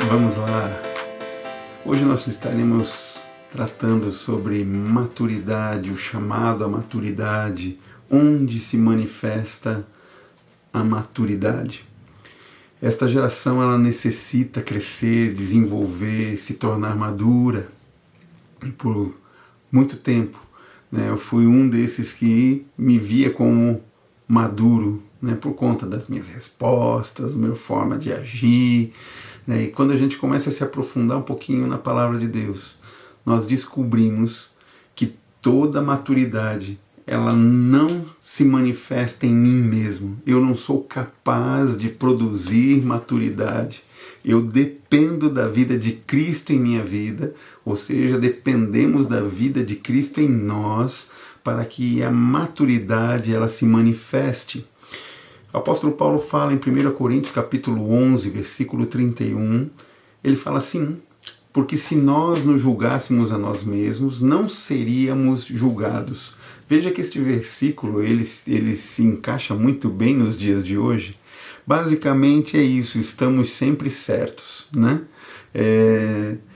Vamos lá! Hoje nós estaremos tratando sobre maturidade, o chamado à maturidade, onde se manifesta a maturidade. Esta geração ela necessita crescer, desenvolver, se tornar madura. E por muito tempo, eu fui um desses que me via como maduro, por conta das minhas respostas, minha forma de agir. E quando a gente começa a se aprofundar um pouquinho na palavra de Deus, nós descobrimos que toda maturidade ela não se manifesta em mim mesmo. Eu não sou capaz de produzir maturidade. Eu dependo da vida de Cristo em minha vida, ou seja, dependemos da vida de Cristo em nós para que a maturidade ela se manifeste. O apóstolo Paulo fala em 1 Coríntios capítulo 11, versículo 31, ele fala assim: porque se nós nos julgássemos a nós mesmos, não seríamos julgados. Veja que este versículo ele se encaixa muito bem nos dias de hoje. Basicamente é isso, estamos sempre certos,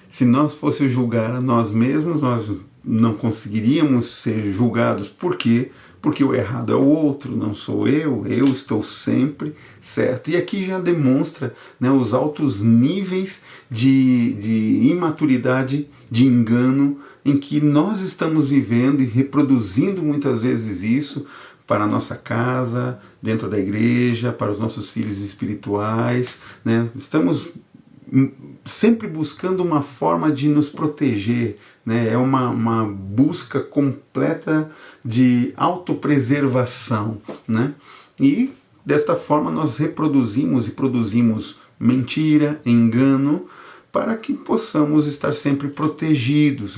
se nós fôssemos julgar a nós mesmos, nós não conseguiríamos ser julgados. Por quê? Porque o errado é o outro, não sou eu estou sempre certo. E aqui já demonstra os altos níveis de imaturidade, de engano, em que nós estamos vivendo e reproduzindo muitas vezes isso para a nossa casa, dentro da igreja, para os nossos filhos espirituais. Estamos sempre buscando uma forma de nos proteger, é uma busca completa de autopreservação, E desta forma nós reproduzimos e produzimos mentira, engano, para que possamos estar sempre protegidos,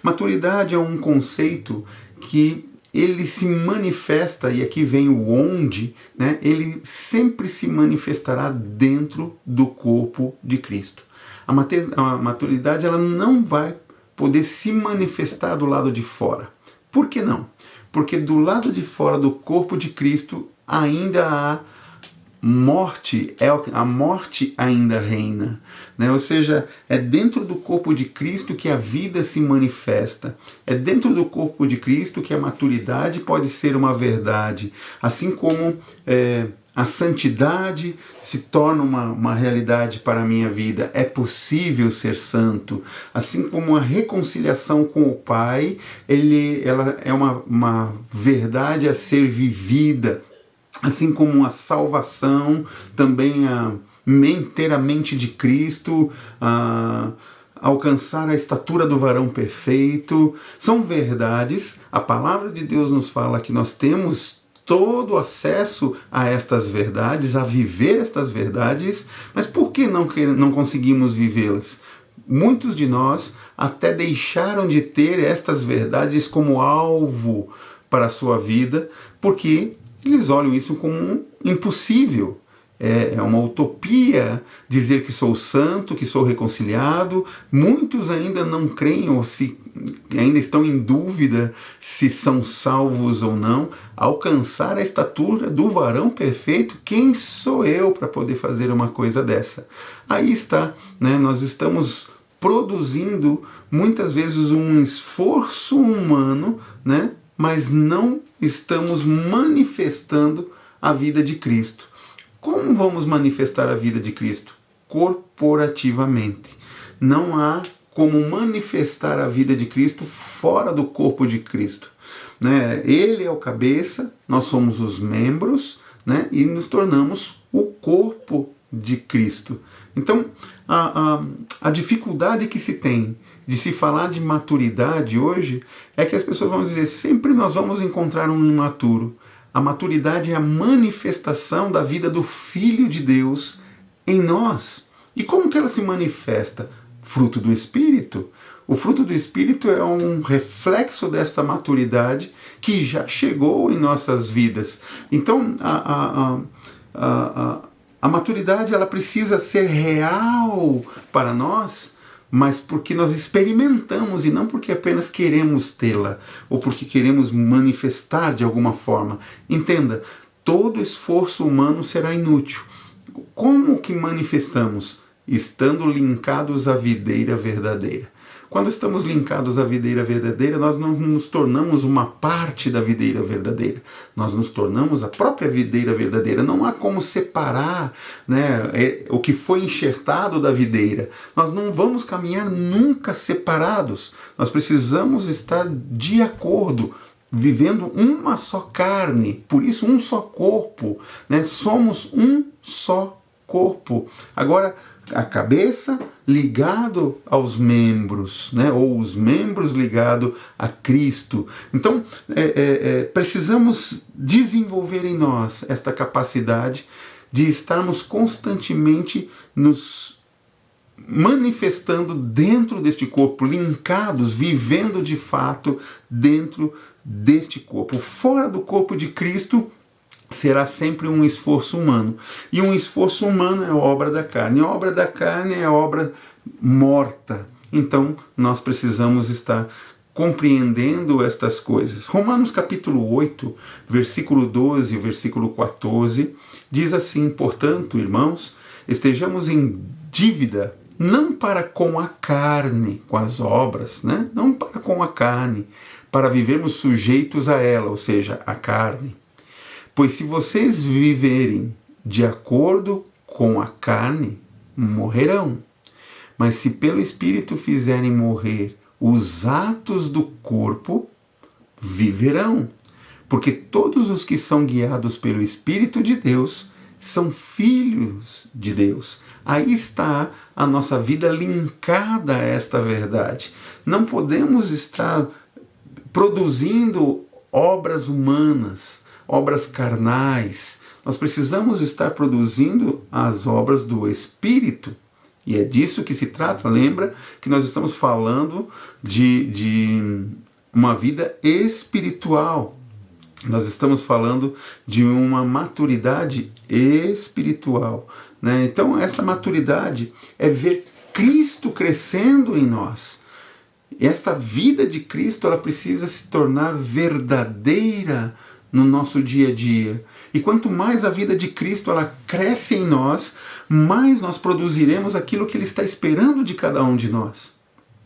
Maturidade é um conceito que ele se manifesta, e aqui vem o onde, ele sempre se manifestará dentro do corpo de Cristo. A maturidade ela não vai poder se manifestar do lado de fora. Por que não? Porque do lado de fora do corpo de Cristo ainda há morte, a morte ainda reina, Ou seja, é dentro do corpo de Cristo que a vida se manifesta, é dentro do corpo de Cristo que a maturidade pode ser uma verdade, assim como a santidade se torna uma realidade para a minha vida, é possível ser santo, assim como a reconciliação com o Pai, ela é uma verdade a ser vivida, assim como a salvação, também inteiramente de Cristo, alcançar a estatura do varão perfeito, são verdades. A palavra de Deus nos fala que nós temos todo acesso a estas verdades, a viver estas verdades, mas por que não conseguimos vivê-las? Muitos de nós até deixaram de ter estas verdades como alvo para a sua vida, porque eles olham isso como impossível. É uma utopia dizer que sou santo, que sou reconciliado. Muitos ainda não creem ou ainda estão em dúvida se são salvos ou não. Alcançar a estatura do varão perfeito, quem sou eu para poder fazer uma coisa dessa? Aí está, nós estamos produzindo muitas vezes um esforço humano, mas não estamos manifestando a vida de Cristo. Como vamos manifestar a vida de Cristo? Corporativamente. Não há como manifestar a vida de Cristo fora do corpo de Cristo. Ele é o cabeça, nós somos os membros, e nos tornamos o corpo de Cristo. Então, a dificuldade que se tem de se falar de maturidade hoje é que as pessoas vão dizer, sempre nós vamos encontrar um imaturo. A maturidade é a manifestação da vida do Filho de Deus em nós. E como que ela se manifesta? Fruto do Espírito. O fruto do Espírito é um reflexo desta maturidade que já chegou em nossas vidas. Então, a maturidade ela precisa ser real para nós, mas porque nós experimentamos e não porque apenas queremos tê-la ou porque queremos manifestar de alguma forma. Entenda, todo esforço humano será inútil. Como que manifestamos? estando linkados à videira verdadeira. Quando estamos linkados à videira verdadeira, nós não nos tornamos uma parte da videira verdadeira. Nós nos tornamos a própria videira verdadeira. Não há como separar, né, o que foi enxertado da videira. Nós não vamos caminhar nunca separados. Nós precisamos estar de acordo, vivendo uma só carne. Por isso, um só corpo, né? Somos um só corpo. Agora, a cabeça ligado aos membros, né? Ou os membros ligados a Cristo. Então, precisamos desenvolver em nós esta capacidade de estarmos constantemente nos manifestando dentro deste corpo, linkados, vivendo de fato dentro deste corpo. Fora do corpo de Cristo, será sempre um esforço humano. E um esforço humano é obra da carne. A obra da carne é obra morta. Então, nós precisamos estar compreendendo estas coisas. Romanos capítulo 8, versículo 12 e versículo 14, diz assim: portanto, irmãos, estejamos em dívida, não para com a carne, com as obras, né? Não para com a carne, para vivermos sujeitos a ela, ou seja, a carne. Pois se vocês viverem de acordo com a carne, morrerão. Mas se pelo Espírito fizerem morrer os atos do corpo, viverão. Porque todos os que são guiados pelo Espírito de Deus são filhos de Deus. Aí está a nossa vida linkada a esta verdade. Não podemos estar produzindo obras humanas, obras carnais. Nós precisamos estar produzindo as obras do Espírito. E é disso que se trata. Lembra que nós estamos falando de uma vida espiritual. Nós estamos falando de uma maturidade espiritual, né? Então, essa maturidade é ver Cristo crescendo em nós. Esta vida de Cristo, ela precisa se tornar verdadeira no nosso dia a dia. E quanto mais a vida de Cristo ela cresce em nós, mais nós produziremos aquilo que Ele está esperando de cada um de nós.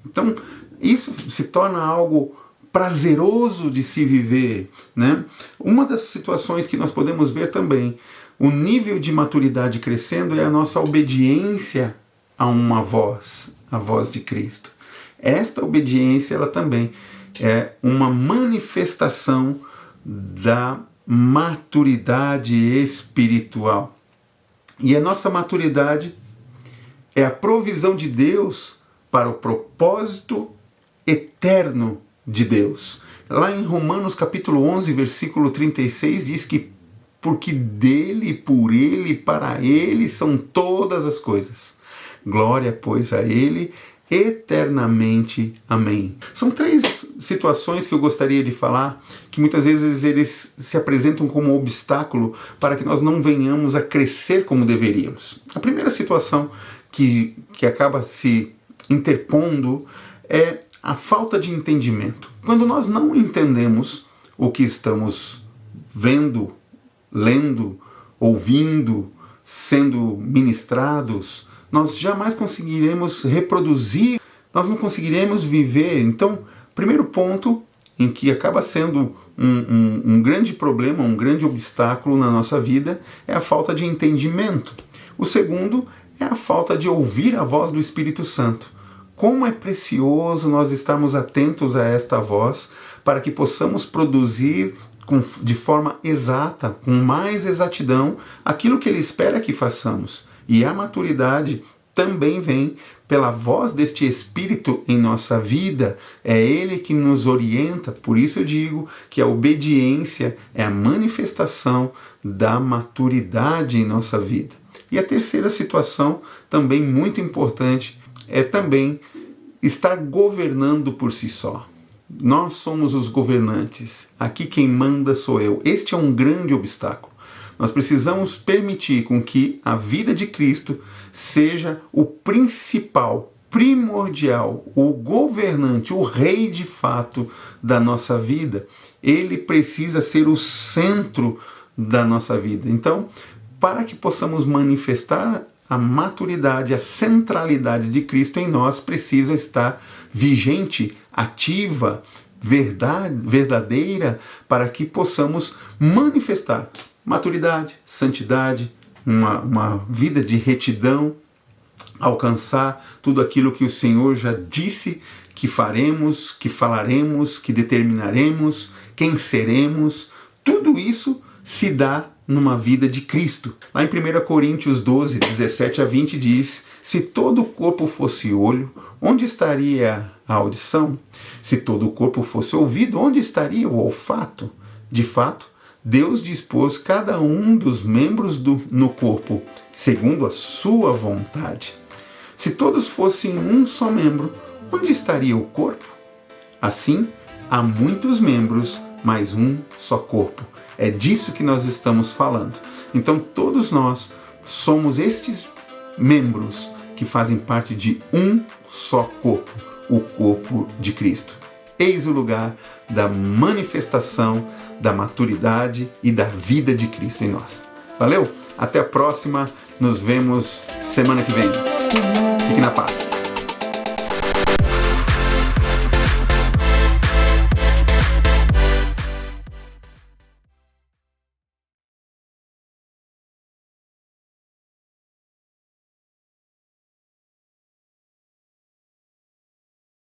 Então, isso se torna algo prazeroso de se viver, né? Uma das situações que nós podemos ver também, o nível de maturidade crescendo, é a nossa obediência a uma voz, a voz de Cristo. Esta obediência, ela também é uma manifestação da maturidade espiritual. E a nossa maturidade é a provisão de Deus para o propósito eterno de Deus. Lá em Romanos capítulo 11, versículo 36, diz que porque dele, por ele, para ele são todas as coisas. Glória, pois, a ele eternamente. Amém. São três situações que eu gostaria de falar, que muitas vezes eles se apresentam como obstáculo para que nós não venhamos a crescer como deveríamos. A primeira situação que acaba se interpondo é a falta de entendimento. Quando nós não entendemos o que estamos vendo, lendo, ouvindo, sendo ministrados, nós jamais conseguiremos reproduzir, nós não conseguiremos viver. Então, primeiro ponto em que acaba sendo um grande problema, um grande obstáculo na nossa vida, é a falta de entendimento. O segundo é a falta de ouvir a voz do Espírito Santo. Como é precioso nós estarmos atentos a esta voz para que possamos produzir de forma exata, com mais exatidão, aquilo que Ele espera que façamos. E a maturidade também vem pela voz deste Espírito em nossa vida. É Ele que nos orienta. Por isso eu digo que a obediência é a manifestação da maturidade em nossa vida. E a terceira situação, também muito importante, é também estar governando por si só. Nós somos os governantes. Aqui quem manda sou eu. Este é um grande obstáculo. Nós precisamos permitir com que a vida de Cristo seja o principal, primordial, o governante, o rei de fato da nossa vida. Ele precisa ser o centro da nossa vida. Então, para que possamos manifestar a maturidade, a centralidade de Cristo em nós precisa estar vigente, ativa, verdadeira, para que possamos manifestar maturidade, santidade, uma vida de retidão, alcançar tudo aquilo que o Senhor já disse que faremos, que falaremos, que determinaremos, quem seremos. Tudo isso se dá numa vida de Cristo. Lá em 1 Coríntios 12, 17 a 20 diz: se todo o corpo fosse olho, onde estaria a audição? Se todo o corpo fosse ouvido, onde estaria o olfato? De fato, Deus dispôs cada um dos membros no corpo, segundo a sua vontade. Se todos fossem um só membro, onde estaria o corpo? Assim, há muitos membros, mas um só corpo. É disso que nós estamos falando. Então, todos nós somos estes membros que fazem parte de um só corpo, o corpo de Cristo. Eis o lugar da manifestação da maturidade e da vida de Cristo em nós. Valeu? Até a próxima. Nos vemos semana que vem. Fique na paz.